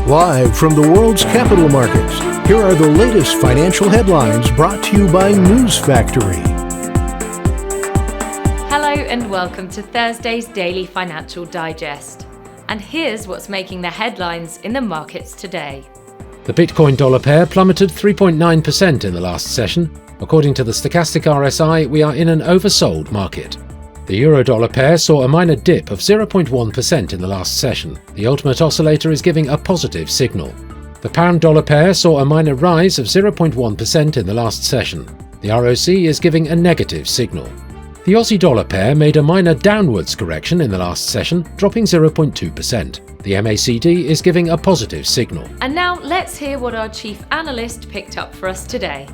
Live from the world's capital markets, here are the latest financial headlines brought to you by News Factory. Hello and welcome to Thursday's Daily Financial Digest. And here's what's making the headlines in the markets today. The Bitcoin dollar pair plummeted 3.9% in the last session. According to the stochastic RSI, we are in an oversold market. The euro-dollar pair saw a minor dip of 0.1% in the last session. The ultimate oscillator is giving a positive signal. The pound-dollar pair saw a minor rise of 0.1% in the last session. The ROC is giving a negative signal. The Aussie-dollar pair made a minor downwards correction in the last session, dropping 0.2%. The MACD is giving a positive signal. And now let's hear what our chief analyst picked up for us today.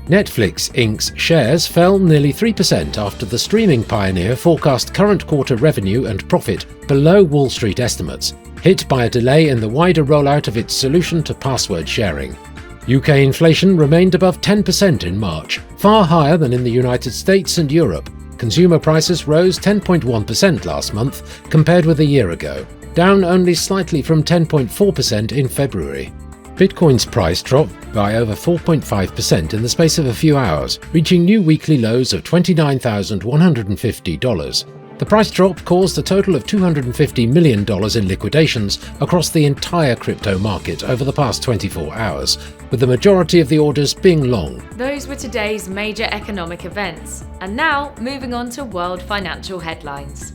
Netflix Inc.'s shares fell nearly 3% after the streaming pioneer forecast current quarter revenue and profit below Wall Street estimates, hit by a delay in the wider rollout of its solution to password sharing. UK inflation remained above 10% in March, far higher than in the United States and Europe. Consumer prices rose 10.1% last month compared with a year ago, down only slightly from 10.4% in February. Bitcoin's price dropped by over 4.5% in the space of a few hours, reaching new weekly lows of $29,150. The price drop caused a total of $250 million in liquidations across the entire crypto market over the past 24 hours, with the majority of the orders being long. Those were today's major economic events. And now, moving on to world financial headlines.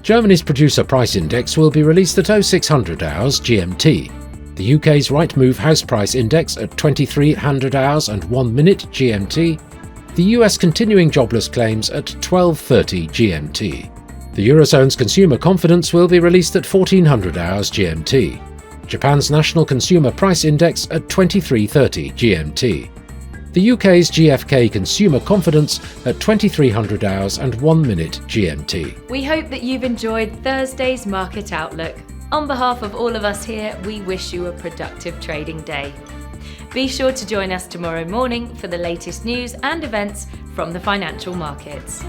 Germany's producer price index will be released at 0600 hours GMT. The UK's Rightmove house price index at 2300 hours and 1 minute GMT. The US continuing jobless claims at 12:30 GMT. The Eurozone's consumer confidence will be released at 1400 hours GMT. Japan's national consumer price index at 23:30 GMT. The UK's GfK consumer confidence at 2300 hours and 1 minute GMT. We hope that you've enjoyed Thursday's Market Outlook. On behalf of all of us here, we wish you a productive trading day. Be sure to join us tomorrow morning for the latest news and events from the financial markets.